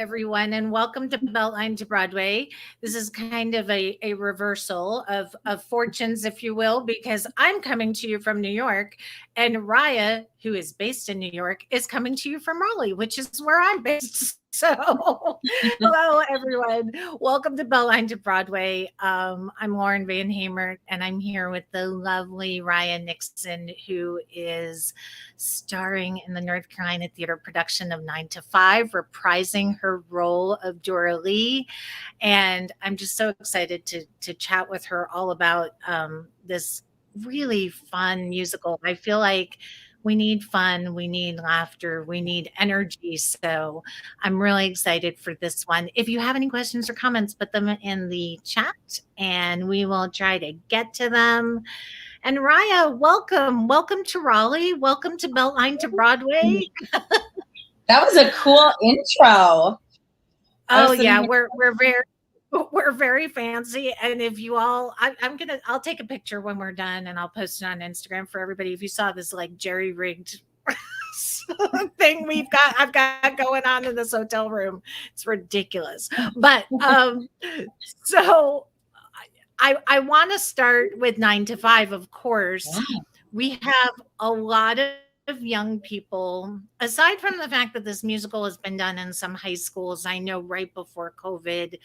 everyone, and welcome to Beltline to Broadway. This is kind of a reversal of fortunes, if you will, because I'm coming to you from New York, and Ryah, who is based in New York, is coming to you from Raleigh, which is where I'm based. So, hello, everyone. Welcome to Beltline to Broadway. I'm Lauren Van Hamert, and I'm here with the lovely Ryah Nixon, who is starring in the North Carolina Theater production of 9 to 5, reprising her role of Doralee. And I'm just so excited to chat with her all about this really fun musical. I feel like we need fun, we need laughter, we need energy. So I'm really excited for this one. If you have any questions or comments, put them in the chat and we will try to get to them. And Ryah, welcome. Welcome to Raleigh. Welcome to Beltline to Broadway. That was a cool intro. Oh yeah, we're very fancy. And if you all, I'll take a picture when we're done and I'll post it on Instagram for everybody. If you saw this like jerry rigged thing I've got going on in this hotel room, it's ridiculous. But so I want to start with 9 to 5, of course. Yeah. We have a lot of young people, aside from the fact that this musical has been done in some high schools. I know right before COVID,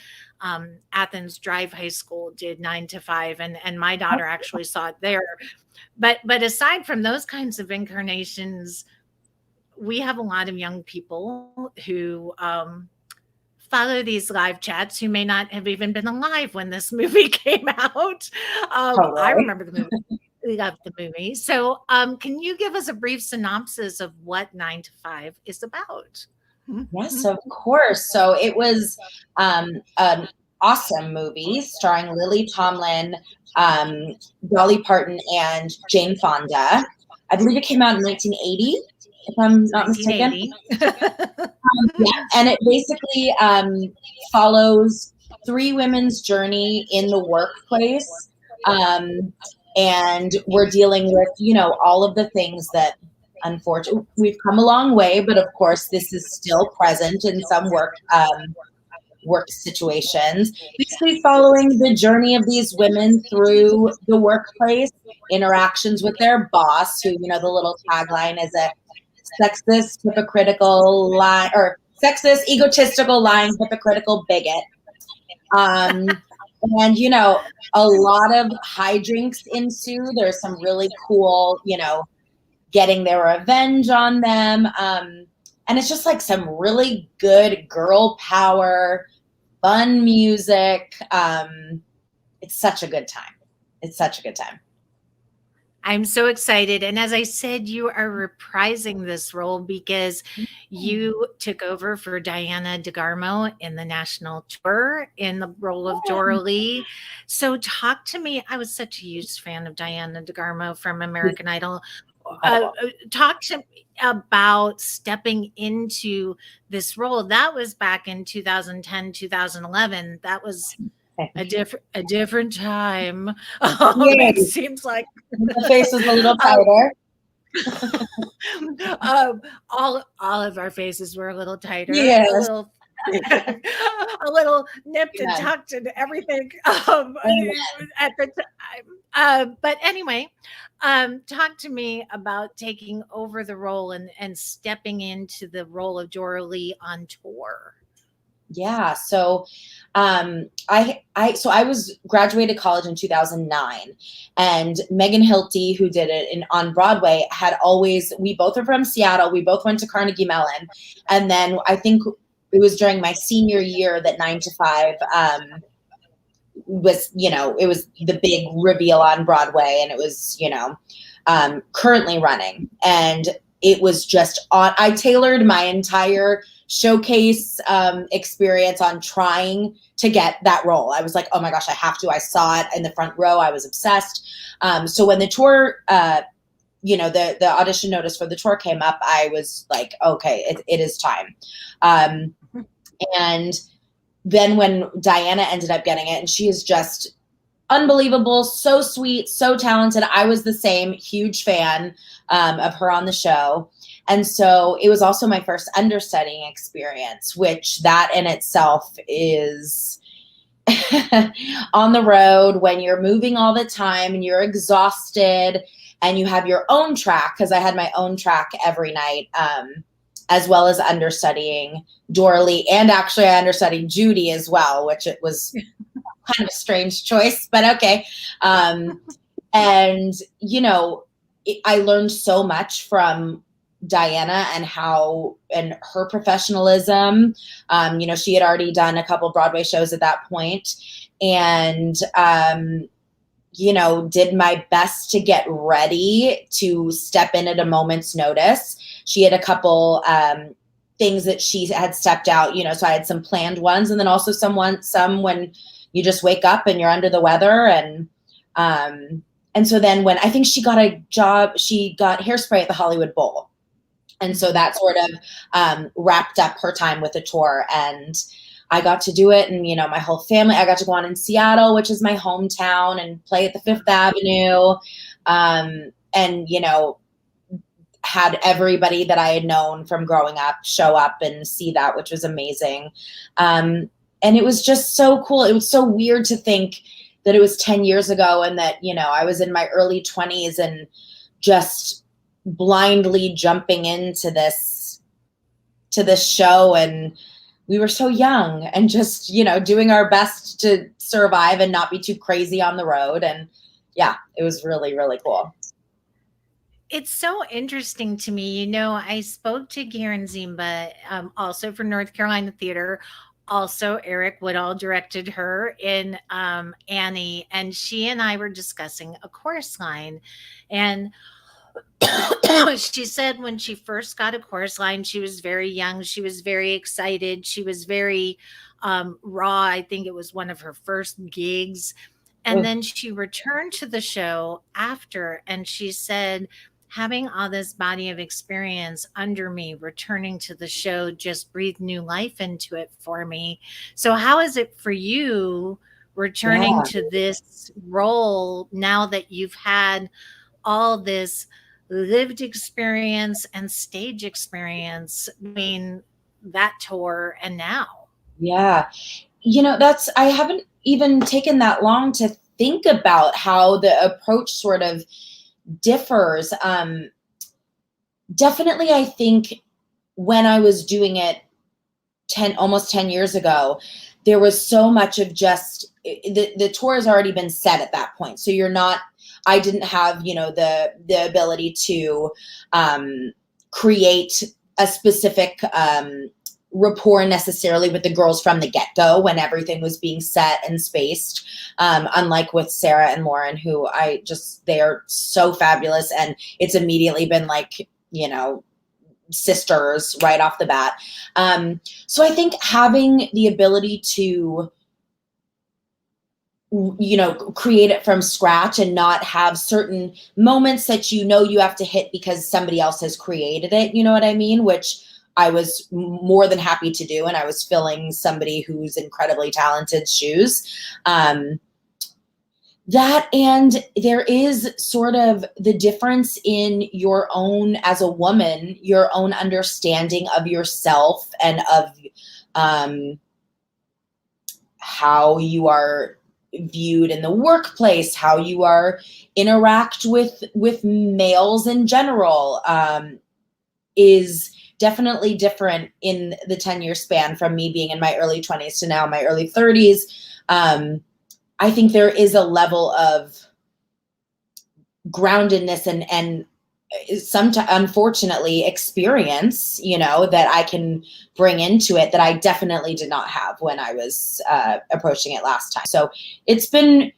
Athens Drive High School did 9 to 5, and my daughter actually saw it there. But aside from those kinds of incarnations, we have a lot of young people who follow these live chats who may not have even been alive when this movie came out. I remember the movie. We loved the movie. So can you give us a brief synopsis of what 9 to 5 is about? Yes, of course. So it was an awesome movie starring Lily Tomlin, Dolly Parton, and Jane Fonda. I believe it came out in 1980. If I'm not mistaken. Yeah, and it basically follows 3 women's journey in the workplace. And we're dealing with, all of the things that, unfortunately, we've come a long way, but of course, this is still present in some work situations. Basically following the journey of these women through the workplace, interactions with their boss, who, the little tagline is a sexist, hypocritical, sexist, egotistical, lying, hypocritical bigot. And, a lot of hijinks ensue. There's some really cool, getting their revenge on them. And it's just like some really good girl power, fun music. It's such a good time. It's such a good time. I'm so excited. And as I said, you are reprising this role because you took over for Diana DeGarmo in the national tour in the role of Doralee. So talk to me. I was such a huge fan of Diana DeGarmo from American Idol. Talk to me about stepping into this role. That was back in 2010, 2011. That was a different time. It seems like the face is a little tighter. All of our faces were a little tighter. Yes. A little nipped and tucked and everything at the time. But anyway, talk to me about taking over the role and stepping into the role of Doralee on tour. Yeah. So I was graduated college in 2009, and Megan Hilty, who did it on Broadway, we both are from Seattle. We both went to Carnegie Mellon. And then I think it was during my senior year that 9 to 5 was, it was the big reveal on Broadway, and it was, currently running. And it was just I tailored my entire showcase experience on trying to get that role. I was like, oh my gosh, I have to. I saw it in the front row. I was obsessed. So when the tour, the audition notice for the tour came up, I was like, okay, it is time. And then when Diana ended up getting it, and she is just unbelievable, so sweet, so talented. I was the same, huge fan of her on the show. And so it was also my first understudying experience, which that in itself is on the road when you're moving all the time and you're exhausted and you have your own track, because I had my own track every night, as well as understudying Doralee, and actually I understudied Judy as well, which it was kind of a strange choice, but okay. And, you know, I learned so much from Diana and her professionalism. You know, she had already done a couple Broadway shows at that point, and, you know, did my best to get ready to step in at a moment's notice. She had a couple, things that she had stepped out, you know, so I had some planned ones, and then also some when you just wake up and you're under the weather. And so then when I think she got a job, she got Hairspray at the Hollywood Bowl. And so that sort of wrapped up her time with the tour. And I got to do it. And, you know, my whole family, I got to go on in Seattle, which is my hometown, and play at the Fifth Avenue. And, you know, had everybody that I had known from growing up show up and see that, which was amazing. And it was just so cool. It was so weird to think that it was 10 years ago and that, you know, I was in my early 20s and just blindly jumping into this show. And we were so young and just, you know, doing our best to survive and not be too crazy on the road. And yeah, it was really, really cool. It's so interesting to me. You know, I spoke to Karen Zimba, also for North Carolina Theater. Also, Eric Woodall directed her in Annie, and she and I were discussing a chorus line. And she said when she first got a chorus line, she was very young. She was very excited. She was very raw. I think it was one of her first gigs. And then she returned to the show after, and she said, having all this body of experience under me, returning to the show just breathed new life into it for me. So how is it for you returning to this role now that you've had all this lived experience and stage experience between that tour and now? Yeah. You know, I haven't even taken that long to think about how the approach sort of differs. Definitely, I think when I was doing it almost 10 years ago, there was so much of just the tour has already been set at that point. So I didn't have, you know, the ability to create a specific rapport necessarily with the girls from the get-go when everything was being set and spaced, unlike with Sarah and Lauren, who they are so fabulous, and it's immediately been like, you know, sisters right off the bat. So I think having the ability to, you know, create it from scratch and not have certain moments that, you know, you have to hit because somebody else has created it, you know what I mean? Which I was more than happy to do. And I was filling somebody who's incredibly talented shoes. That, and there is sort of the difference in your own, as a woman, your own understanding of yourself and of how you are viewed in the workplace, how you interact with males in general, is definitely different in the 10-year span from me being in my early 20s to now my early 30s. I think there is a level of groundedness and sometimes, unfortunately, experience, you know, that I can bring into it that I definitely did not have when I was approaching it last time. So it's been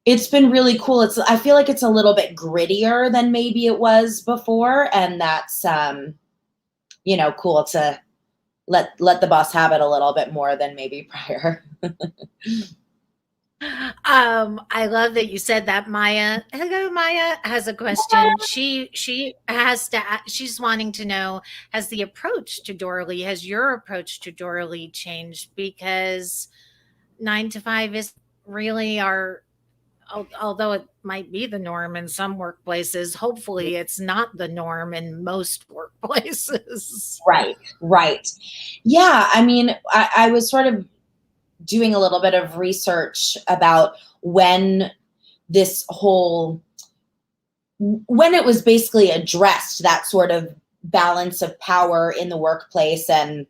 really cool. I feel like it's a little bit grittier than maybe it was before, and that's you know, cool to let the boss have it a little bit more than maybe prior. I love that you said that. Maya, hello, Maya has a question. She's wanting to know, has your approach to Doralee changed? Because 9 to 5 is really although might be the norm in some workplaces. Hopefully it's not the norm in most workplaces. Right. Yeah, I mean, I was sort of doing a little bit of research about when it was basically addressed, that sort of balance of power in the workplace, and,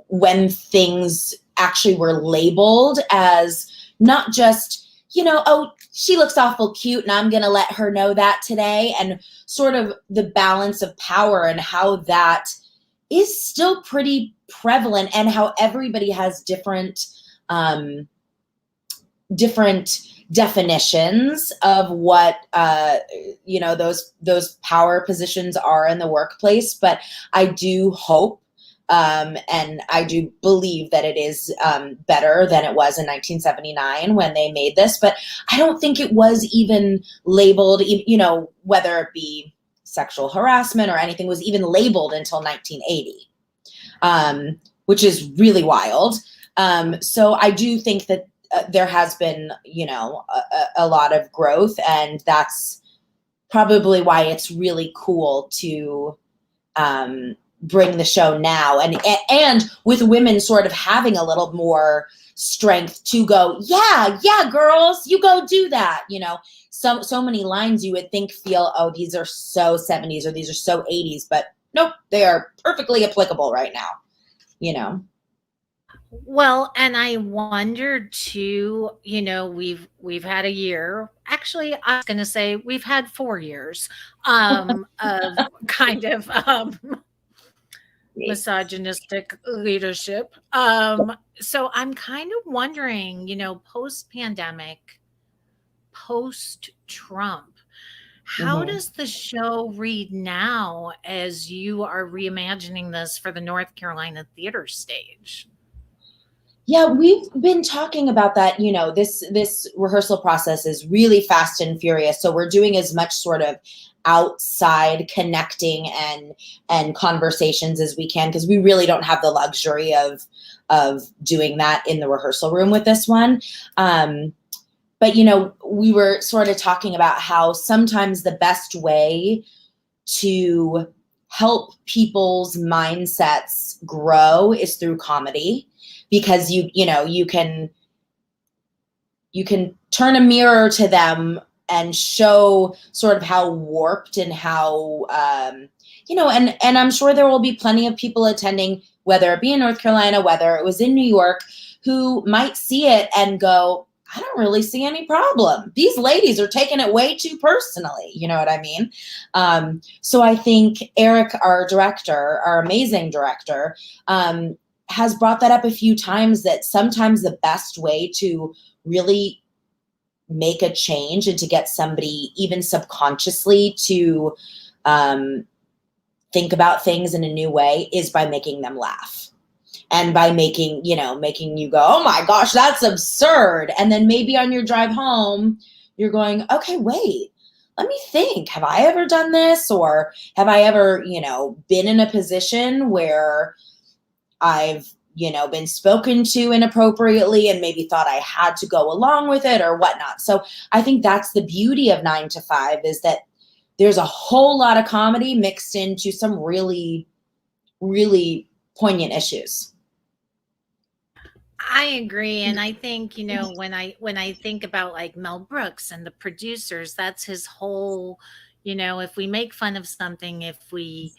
when things actually were labeled as not just, oh, she looks awful cute and I'm going to let her know that today, and sort of the balance of power and how that is still pretty prevalent, and how everybody has different definitions of what those power positions are in the workplace. But I do hope, and I do believe that it is better than it was in 1979 when they made this. But I don't think it was even labeled, whether it be sexual harassment or anything, was even labeled until 1980, which is really wild. So I do think that there has been, a lot of growth, and that's probably why it's really cool to bring the show now, and with women sort of having a little more strength to go, yeah, girls, you go do that. So many lines you would think feel, oh, these are so 70s or these are so 80s, but nope, they are perfectly applicable right now. Well, and I wonder too, we've had a year. Actually, I was going to say we've had 4 years of kind of misogynistic leadership. So I'm kind of wondering, post-pandemic, post-Trump, how does the show read now as you are reimagining this for the North Carolina theater stage? Yeah, we've been talking about that. This rehearsal process is really fast and furious. So we're doing as much sort of outside connecting and conversations as we can, because we really don't have the luxury of doing that in the rehearsal room with this one. But we were sort of talking about how sometimes the best way to help people's mindsets grow is through comedy. Because you can turn a mirror to them and show sort of how warped and how and I'm sure there will be plenty of people attending, whether it be in North Carolina, whether it was in New York, who might see it and go, I don't really see any problem. These ladies are taking it way too personally. You know what I mean? So I think Eric, our director, our amazing director, has brought that up a few times, that sometimes the best way to really make a change and to get somebody even subconsciously to think about things in a new way is by making them laugh, and by making you go, oh my gosh, that's absurd. And then maybe on your drive home, you're going, okay, wait, let me think. Have I ever done this? Or have I ever, been in a position where I've, been spoken to inappropriately and maybe thought I had to go along with it or whatnot. So I think that's the beauty of 9 to 5, is that there's a whole lot of comedy mixed into some really, really poignant issues. I agree. And I think, when I think about like Mel Brooks and the producers, that's his whole, if we make fun of something, if we,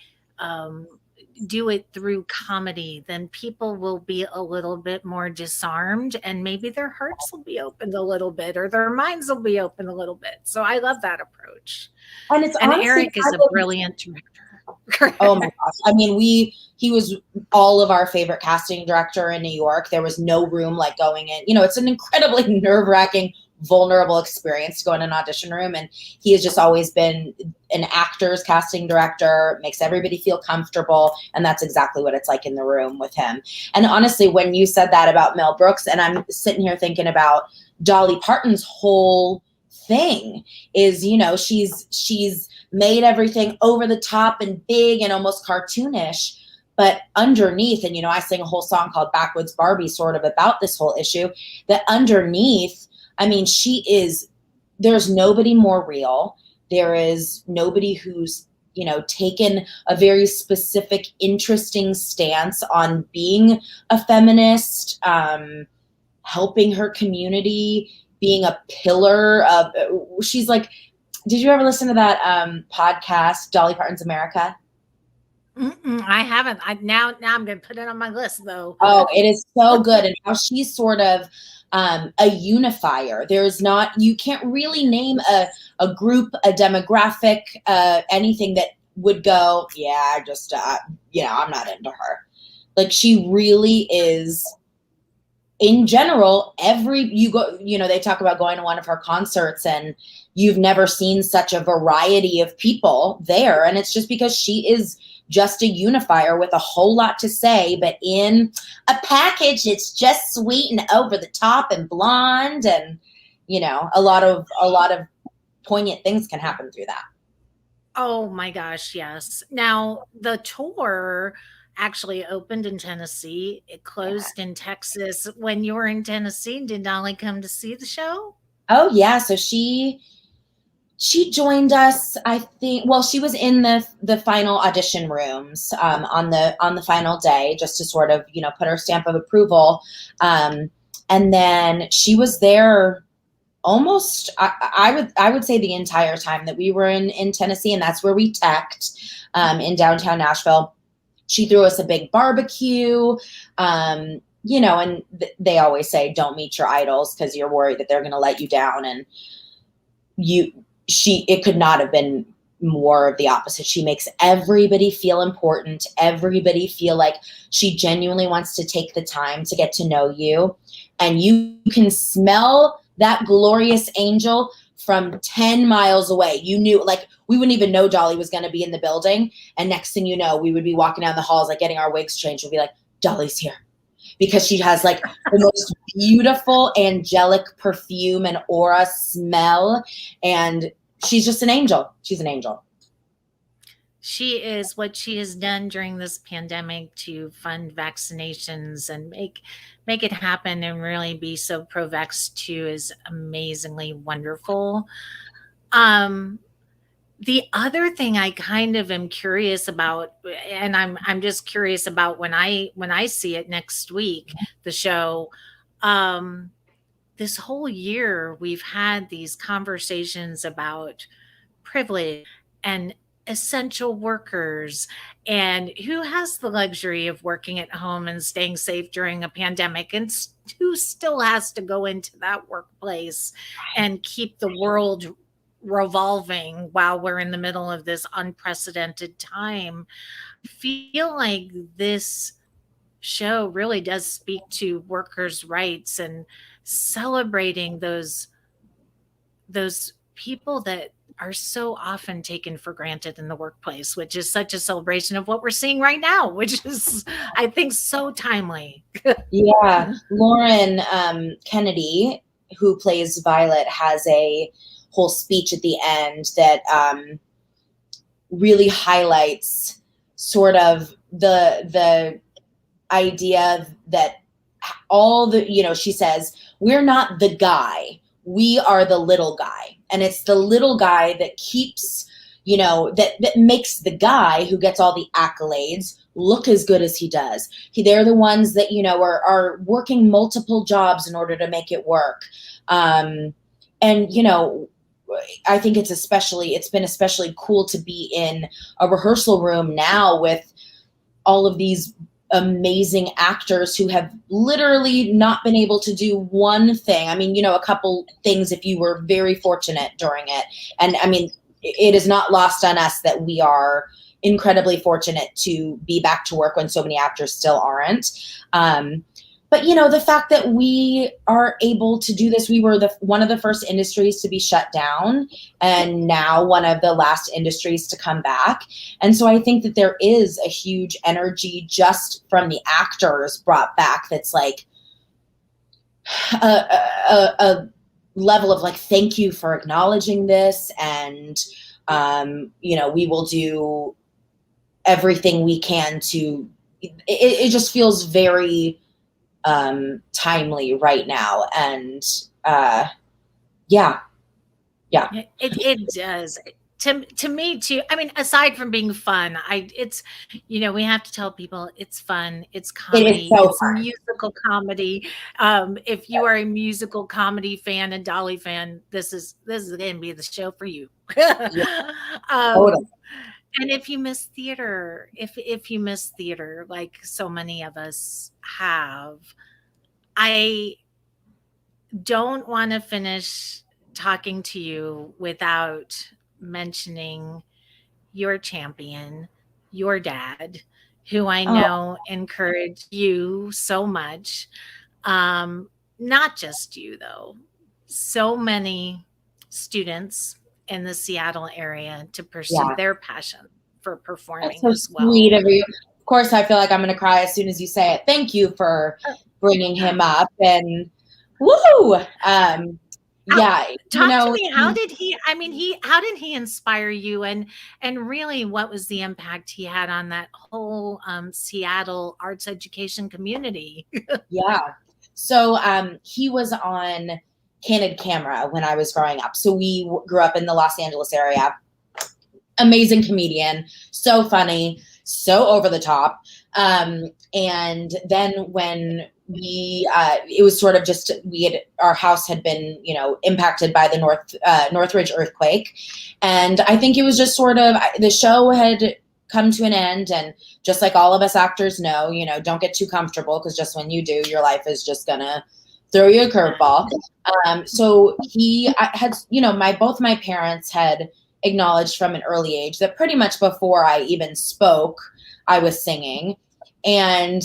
do it through comedy, then people will be a little bit more disarmed, and maybe their hearts will be opened a little bit, or their minds will be open a little bit. So I love that approach. And Eric is a brilliant director. Oh my gosh. I mean, he was all of our favorite casting director in New York. There was no room like going in. It's an incredibly nerve-wracking, vulnerable experience to go in an audition room, and he has just always been an actor's casting director, makes everybody feel comfortable, and that's exactly what it's like in the room with him. And honestly, when you said that about Mel Brooks, and I'm sitting here thinking about Dolly Parton's whole thing is, she's made everything over the top and big and almost cartoonish, but underneath, and I sing a whole song called Backwoods Barbie sort of about this whole issue, that underneath I mean, there's nobody more real. There is nobody who's, taken a very specific, interesting stance on being a feminist, helping her community, being a pillar of, she's like, did you ever listen to that podcast, Dolly Parton's America? I haven't. Now I'm going to put it on my list, though. Oh, it is so good. And how she's sort of a unifier. You can't really name a group, a demographic, anything that would go, yeah, just, I'm not into her. Like, she really is, in general, they talk about going to one of her concerts and you've never seen such a variety of people there. And it's just because she is just a unifier with a whole lot to say, but in a package, it's just sweet and over the top and blonde. And, a lot of poignant things can happen through that. Oh my gosh. Yes. Now the tour actually opened in Tennessee. It closed in Texas. When you were in Tennessee, did Dolly come to see the show? Oh yeah. So she joined us, I think. Well, she was in the final audition rooms on the final day, just to sort of, put her stamp of approval. And then she was there almost, I would say, the entire time that we were in Tennessee, and that's where we teched in downtown Nashville. She threw us a big barbecue, and they always say, don't meet your idols because you're worried that they're going to let you down. And it could not have been more of the opposite. She makes everybody feel important, everybody feel like she genuinely wants to take the time to get to know you. And you can smell that glorious angel from 10 miles away. You knew, like, we wouldn't even know Dolly was going to be in the building. And next thing you know, we would be walking down the halls, like getting our wigs changed. We'd be like, Dolly's here. Because she has like the most beautiful angelic perfume and aura smell. And she's just an angel. She's an angel. She is. What she has done during this pandemic to fund vaccinations and make it happen and really be so pro-vax too is amazingly wonderful. The other thing I kind of am curious about, and I'm just curious about when I see it next week, the show, this whole year we've had these conversations about privilege and essential workers and who has the luxury of working at home and staying safe during a pandemic, and who still has to go into that workplace and keep the world revolving while we're in the middle of this unprecedented time. I feel like this show really does speak to workers' rights and celebrating those people that are so often taken for granted in the workplace, which is such a celebration of what we're seeing right now, which is, I think, so timely. Yeah. Lauren Kennedy, who plays Violet, has a whole speech at the end that really highlights sort of the idea that she says, we're not the guy, we are the little guy. And it's the little guy that keeps, that makes the guy who gets all the accolades look as good as he does. They're the ones that, are working multiple jobs in order to make it work. And, I think it's been especially cool to be in a rehearsal room now with all of these amazing actors who have literally not been able to do one thing. I mean, a couple things if you were very fortunate during it. And I mean, it is not lost on us that we are incredibly fortunate to be back to work when so many actors still aren't. But the fact that we are able to do this, we were one of the first industries to be shut down, and now one of the last industries to come back. And so I think that there is a huge energy just from the actors brought back that's like a level of like, thank you for acknowledging this. And, we will do everything we can to, it just feels very timely right now. And Yeah. Yeah. It does. To me too. I mean, aside from being fun, it's, we have to tell people it's fun, it's It is comedy, so it's fun. musical comedy. If you are a musical comedy fan and Dolly fan, this is going to be the show for you. Yeah, um, totally. and if you miss theater, like so many of us have, I don't want to finish talking to you without mentioning your champion, your dad, who I Oh, know encouraged you so much. Um, Not just you, though, so many students in the Seattle area to pursue yeah. their passion for That's performing so as sweet well. of you. Of course, I feel like I'm going to cry as soon as you say it. Thank you for bringing him up. And woo! How, Yeah, talk to me. How did he? I mean, how did he inspire you? And really, what was the impact he had on that whole Seattle arts education community? yeah. So he was on Candid Camera when I was growing up. So we grew up in the Los Angeles area. Amazing comedian, so funny, so over the top. And then when it was sort of just our house had been impacted by the Northridge earthquake, and I think it was just sort of the show had come to an end, and just like all of us actors know, don't get too comfortable, because just when you do, your life is just gonna throw you a curveball. So I had, both my parents had acknowledged from an early age that pretty much before I even spoke, I was singing. And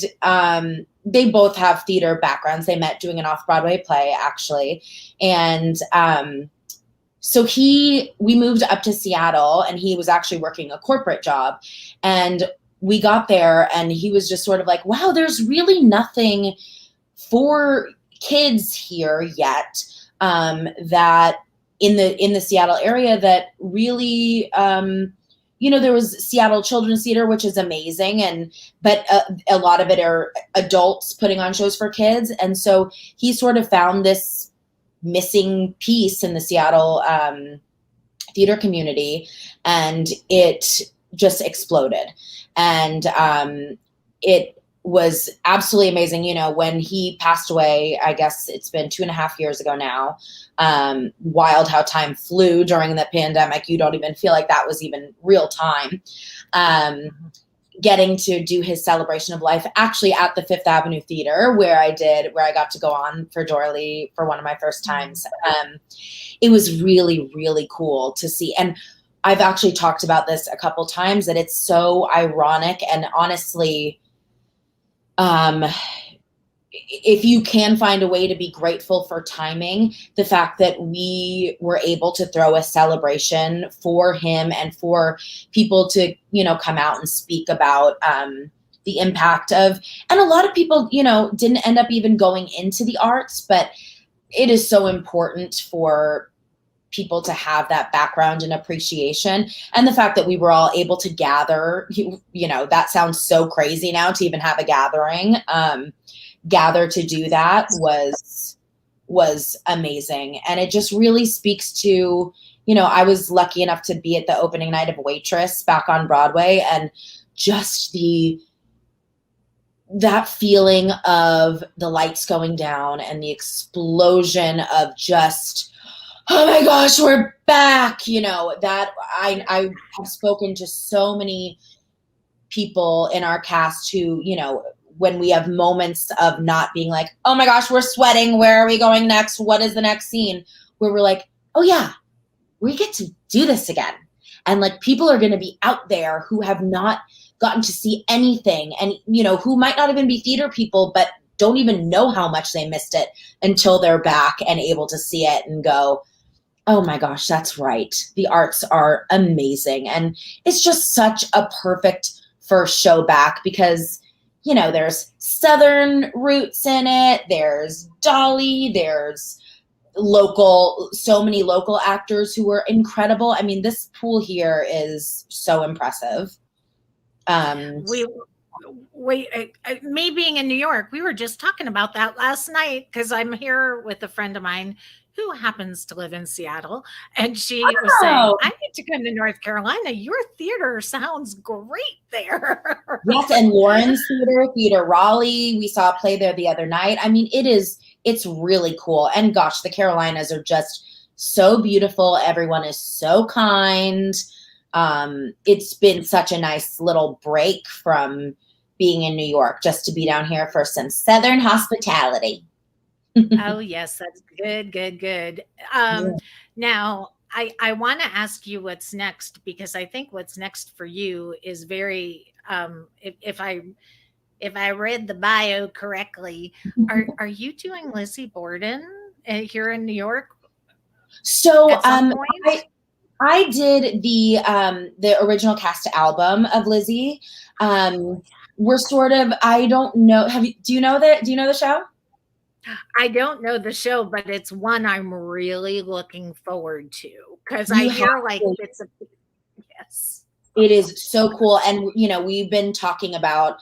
they both have theater backgrounds. They met doing an off-Broadway play, actually. And so we moved up to Seattle, and he was actually working a corporate job. And we got there, and he was just sort of like, wow, there's really nothing for kids here yet, that in the Seattle area that really, there was Seattle Children's Theater, which is amazing, but a lot of it are adults putting on shows for kids. And so he sort of found this missing piece in the Seattle theater community, and it just exploded. And it was absolutely amazing. When he passed away, I guess it's been 2.5 years ago now. Wild how time flew during the pandemic. You don't even feel like that was even real time. Getting to do his celebration of life actually at the Fifth Avenue Theater, where I got to go on for Doralee for one of my first times. It was really, really cool to see. And I've actually talked about this a couple times, that it's so ironic, and honestly, if you can find a way to be grateful for timing, the fact that we were able to throw a celebration for him and for people to, come out and speak about the impact of, and a lot of people, didn't end up even going into the arts, but it is so important for people to have that background and appreciation. And the fact that we were all able to gather, that sounds so crazy now to even have a gathering, gather to do that was amazing. And it just really speaks to, I was lucky enough to be at the opening night of Waitress back on Broadway, and just that feeling of the lights going down and the explosion of just, oh my gosh, we're back. That I have spoken to so many people in our cast who, when we have moments of not being like, oh my gosh, we're sweating, where are we going next? What is the next scene? Where we're like, oh yeah, we get to do this again. And like, people are going to be out there who have not gotten to see anything, and, who might not even be theater people, but don't even know how much they missed it until they're back and able to see it and go, oh my gosh, that's right. The arts are amazing. And it's just such a perfect first show back, because, there's Southern roots in it. There's Dolly. There's so many local actors who were incredible. I mean, this pool here is so impressive. Me being in New York, we were just talking about that last night, because I'm here with a friend of mine who happens to live in Seattle. And she was saying, I need to come to North Carolina. Your theater sounds great there. Yes, and Lauren's Theater Raleigh. We saw a play there the other night. I mean, it's really cool. And gosh, the Carolinas are just so beautiful. Everyone is so kind. It's been such a nice little break from being in New York, just to be down here for some Southern hospitality. Oh, yes, that's good. Now, I want to ask you what's next, because I think what's next for you is very, if I read the bio correctly, are you doing Lizzie Borden here in New York? So I did the original cast album of Lizzie. We're sort of, I don't know. Do you know the show? I don't know the show, but it's one I'm really looking forward to, because I hear like it's a yes. It is so cool. And we've been talking about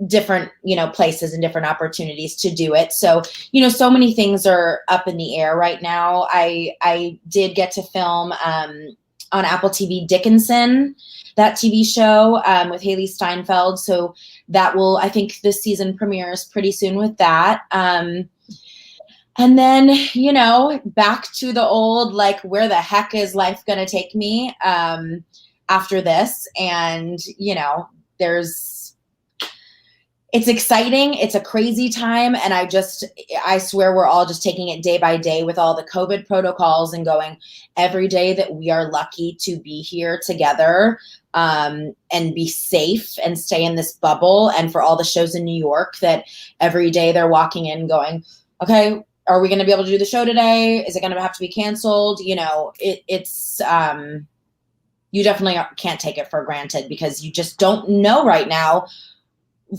different places and different opportunities to do it. So so many things are up in the air right now. I did get to film on Apple TV Dickinson, that TV show with Haley Steinfeld. So that will, I think this season premieres pretty soon with that. And then, back to the old, like, where the heck is life going to take me after this? And, it's exciting. It's a crazy time. And I swear we're all just taking it day by day with all the COVID protocols and going every day that we are lucky to be here together and be safe and stay in this bubble. And for all the shows in New York that every day they're walking in going, okay, are we going to be able to do the show today? Is it going to have to be canceled? It's you definitely can't take it for granted, because you just don't know right now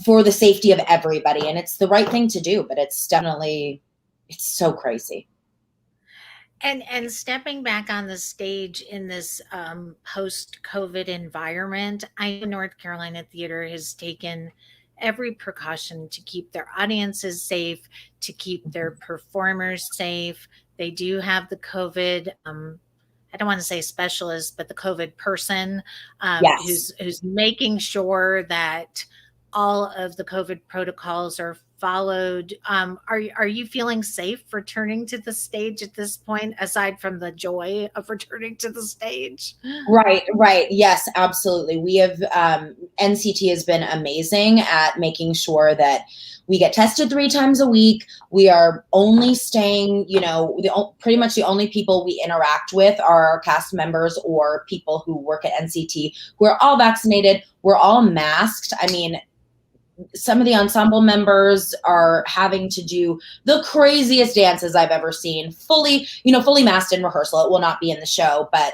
for the safety of everybody. And it's the right thing to do, but it's so crazy. And stepping back on the stage in this post-COVID environment, I know North Carolina Theater has taken every precaution to keep their audiences safe, to keep their performers safe. They do have the COVID, I don't want to say specialist, but the COVID person Yes. who's making sure that all of the COVID protocols are followed. Are you feeling safe returning to the stage at this point, aside from the joy of returning to the stage? Right. Yes, absolutely. We have, NCT has been amazing at making sure that we get tested 3 times a week. We are only staying, pretty much the only people we interact with are our cast members or people who work at NCT. We're all vaccinated. We're all masked. I mean, some of the ensemble members are having to do the craziest dances I've ever seen, fully masked in rehearsal. It will not be in the show, but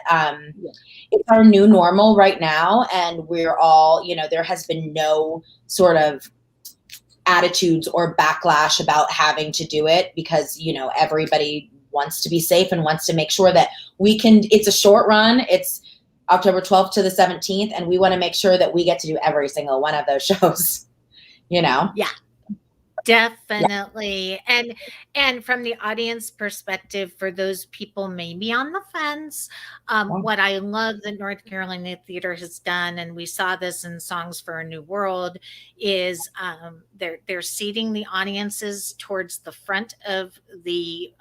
it's our new normal right now. And we're all, there has been no sort of attitudes or backlash about having to do it, because, everybody wants to be safe and wants to make sure that it's a short run. It's October 12th to the 17th. And we want to make sure that we get to do every single one of those shows. Yeah, definitely. Yeah. And from the audience perspective, for those people maybe on the fence, what I love that North Carolina Theater has done, and we saw this in Songs for a New World, is they're seating the audiences towards the front of the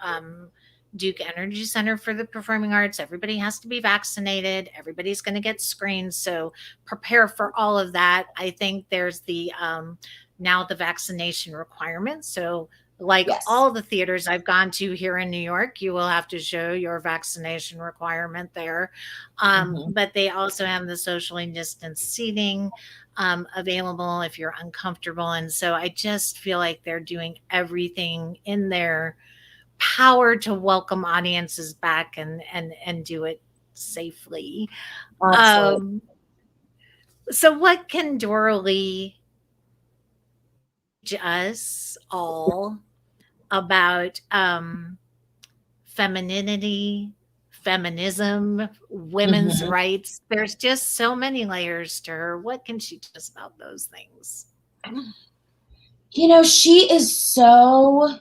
Duke Energy Center for the Performing Arts. Everybody has to be vaccinated. Everybody's going to get screened. So prepare for all of that. I think there's the now the vaccination requirement. So like all the theaters I've gone to here in New York, you will have to show your vaccination requirement there. But they also have the socially distanced seating available if you're uncomfortable. And so I just feel like they're doing everything in their power to welcome audiences back and do it safely. So what can Doralee teach us all about femininity, feminism, women's rights? There's just so many layers to her. What can she tell us about those things? She is so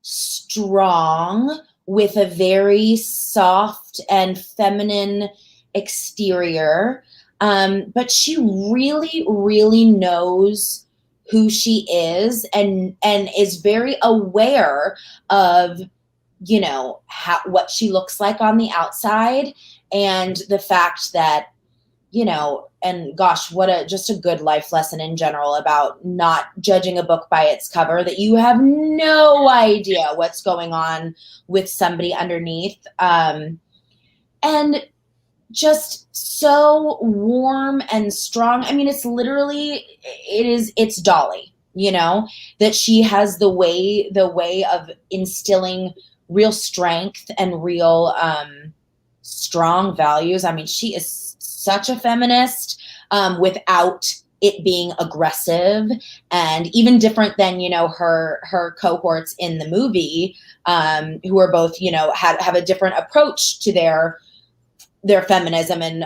strong with a very soft and feminine exterior. But she really, really knows who she is, and is very aware of, you know, what she looks like on the outside, and the fact that, you know, and gosh, just a good life lesson in general about not judging a book by its cover, that you have no idea what's going on with somebody underneath. And just so warm and strong. I mean, it's Dolly, you know, that she has the way of instilling real strength and real strong values. I mean, she is such a feminist, without it being aggressive, and even different than, you know, her cohorts in the movie, who are both, you know, have a different approach to their feminism. And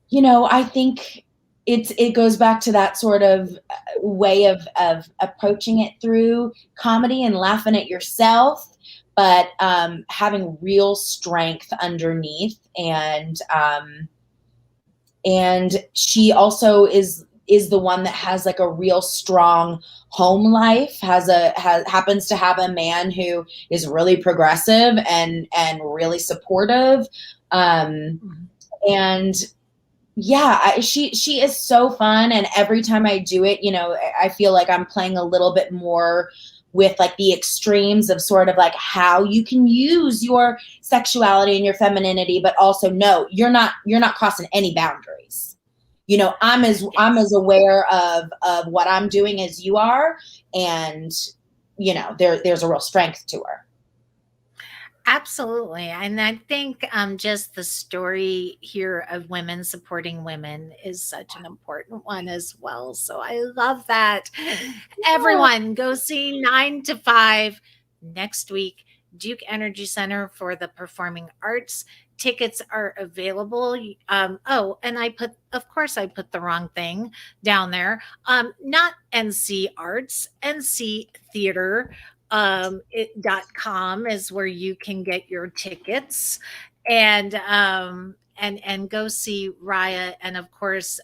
you know, I think it goes back to that sort of way of approaching it through comedy and laughing at yourself, but having real strength underneath. And she also is the one that has like a real strong home life, happens to have a man who is really progressive and really supportive. And yeah, she is so fun. And every time I do it, you know, I feel like I'm playing a little bit more with like the extremes of sort of like how you can use your sexuality and your femininity, but also no, you're not crossing any boundaries. You know, I'm as aware of what I'm doing as you are, and you know, there's a real strength to her. Absolutely. And I think just the story here of women supporting women is such an important one as well. So I love that. Everyone, go see 9 to 5 next week, Duke Energy Center for the Performing Arts. Tickets are available. Oh, and I put the wrong thing down there. Not NC Arts, NC Theater. .com is where you can get your tickets, and go see Ryah, and of course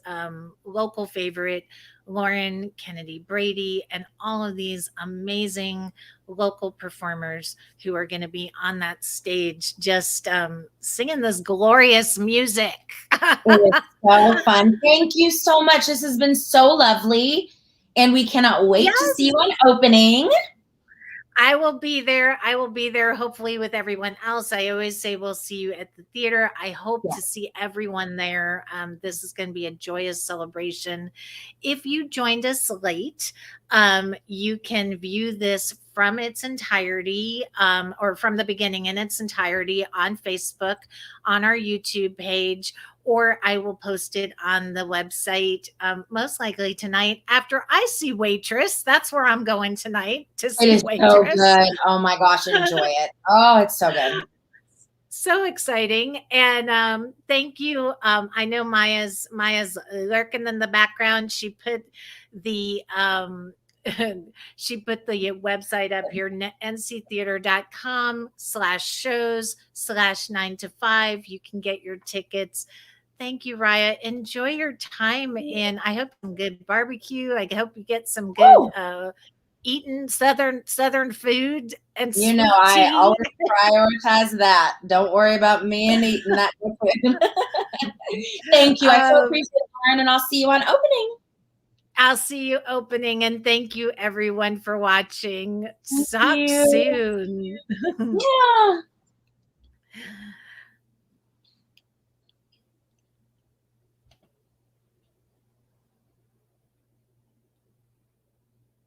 local favorite Lauren Kennedy Brady, and all of these amazing local performers who are going to be on that stage just singing this glorious music. It's so fun. Thank you so much. This has been so lovely, and we cannot wait to see you on opening. I will be there. Hopefully with everyone else. I always say we'll see you at the theater. I hope to see everyone there. This is going to be a joyous celebration. If you joined us late, you can view this from its entirety, or from the beginning in its entirety on Facebook, on our YouTube page, or I will post it on the website, most likely tonight after I see Waitress. That's where I'm going tonight to see Waitress. So good. Oh my gosh, enjoy it. Oh, it's so good. So exciting. And thank you. I know Maya's lurking in the background. She put the website up here, nctheater.com/shows/9 to 5. You can get your tickets. Thank you, Ryah. Enjoy your time, and I hope some good barbecue. I hope you get some good eating southern food, and you know, I always prioritize that. Don't worry about me and eating that good food. Thank you. I so appreciate it, Lauren, and I'll see you on opening. I'll see you opening, and thank you everyone for watching. Talk soon. Yeah.